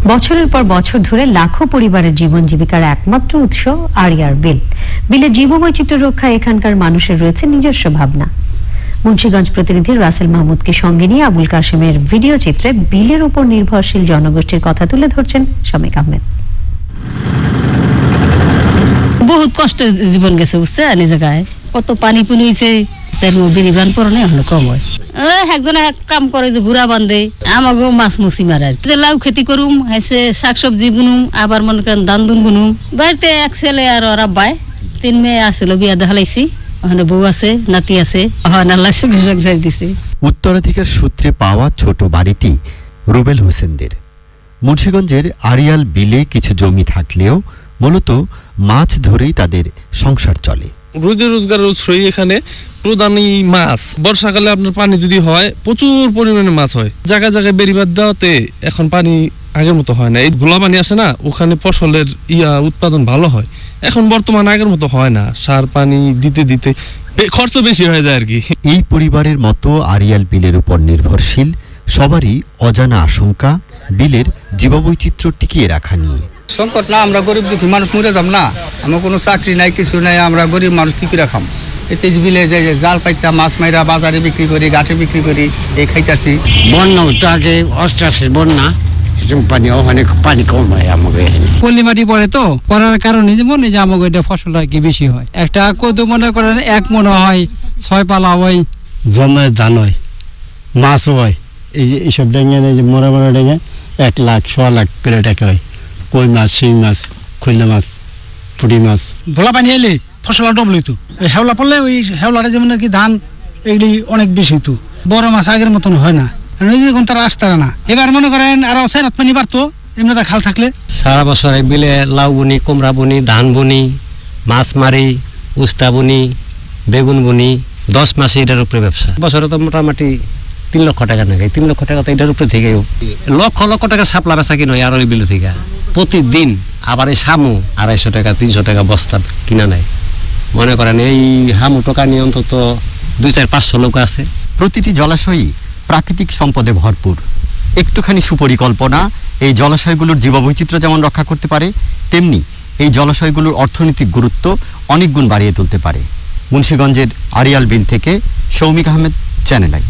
বছরের পর বছর ধরে লাখো পরিবারের জীবন জীবিকার একমাত্র উৎস আড়িয়ার বিল। বিলের জীববৈচিত্র্য রক্ষায় এখানকার মানুষের রয়েছে নিজস্ব ভাবনা। মুন্সিগঞ্জ প্রতিনিধি রাসেল মাহমুদকে সঙ্গে নিয়ে আবুল কাশেমের ভিডিও চিত্রে বিলের উপর নির্ভরশীল জনগোষ্ঠীর কথা তুলে ধরছেন শমিক আহমেদ। বহুত কষ্টে জীবন গেছে বুঝছে, এই জায়গায় কত পানি পুনিছে, বিরিবান পরনে হলো কম হয়। একজনে কাম করে যে ঘুরা বান্ধে, আমাকে মাছ মুছি মারার যে লাউ খেতি করুম, হেসে শাকসবজি বুনুম, আবার মনে করেন ধান দুন বুনুম। বাড়িতে এক ছেলে আর ওরা বাই 3 মেয়ে আসছিল, বিয়া দেখালাইছি, ওখানে বউ আছে, নাতি আছে, আল্লাহ সুখে সংসার দিছে। উত্তরাধিকার সূত্রে পাওয়া ছোট বাড়িটি রুবেল হোসেনদের। মুন্সিগঞ্জের আড়িয়াল বিলে কিছু জমি থাকলেও মূলত মাছ ধরেই তাদের সংসার চলে। রোজি রোজগার উৎসই এখানে প্রধানই মাছ। বর্ষাকালে আপনার পানি যদি হয় প্রচুর পরিমাণে মাছ হয়। জায়গায় জায়গায় বেড়িবাদ দেওয়াতে এখন পানি আগের মতো হয় না। এই ঘোলা পানি আসে না, ওখানে ফসলের উৎপাদন ভালো হয়। এখন বর্তমানে আগের মতো হয় না, সার পানি দিতে দিতে খরচ বেশি হয়ে যায় আর কি। এই পরিবারের মতো আড়িয়াল বিলের উপর নির্ভরশীল সবারই অজানা আশঙ্কা বিলের জীববৈচিত্র্য টিকিয়ে রাখা নিয়ে। সংকট না, আমরা গরিব দুঃখী মানুষ মরে যাব না, আমার কোনো চাকরি নাই, কিছু নাই, আমরা গরিব মানুষ কি করে খাম? এতে বিলে যে জাল পাইতা মাছ মাইরা বাজারে বিক্রি করি, ঘাটে বিক্রি করি, এই খাইতাছি। বন্যা তো আগে অষ্টাশি বন্যা, পানি ওখানে পানি কম হয় আমাকে। পল্লী মাটি পড়ে তো, পড়ার কারণে মনে যে আমাকে এটা ফসল আর কি বেশি হয়। একটা কত মনে করেন 1 মণ হয়, 6 পালা হয়, জমে ধান হয়, মাছও হয়। এই যে এইসব ডেঙ্গে যে মোড়া মোড়া ডেঙ্গে 1 লাখ 1.25 লাখ করে টাকা হয়। কই মাছ, শিং মাছ, খৈলা মাছ, পুঁটি মাছ। ভোলা পানি এলে ফসল ডবল হইতো। হেওলা পড়লে ওই হেওলাটা যেমন আর কি ধান এগুলি অনেক বেশি হইতো। বড় মাছ আগের মতন হয় না, এখন তারা আসতারা না। এবার মনে করেন আরো সেরাত পানি বাড়তো এমনিতে খাল থাকলে। সারা বছর বিলে লাউ বুনি, কুমড়া বুনি, ধান বুনি, মাছ মারি, উস্তা বুনি, বেগুন বুনি। 10 মাসে এটার উপরে ব্যবসা। বছরে তো মোটামুটি 3 লক্ষ টাকা নাকি। 3 লক্ষ টাকা তো এটার উপরে থেকে লক্ষ লক্ষ টাকা সাপলা বেচা কিনো আর ওই বিলে থেকে প্রতিদিন। আবার এই শামু 250 টাকা 300 টাকা বস্তা কিনা নেয়। মনে করেন এই হামু টাকা নিয়ে অন্তত 2-4-500 লোক আছে। প্রতিটি জলাশয়ই প্রাকৃতিক সম্পদে ভরপুর। একটুখানি সুপরিকল্পনা এই জলাশয়গুলোর জীববৈচিত্র্য যেমন রক্ষা করতে পারে, তেমনি এই জলাশয়গুলোর অর্থনৈতিক গুরুত্ব অনেক গুণ বাড়িয়ে তুলতে পারে। মুন্সিগঞ্জের আড়িয়াল বিল থেকে শৌমিক আহমেদ, চ্যানেল আই।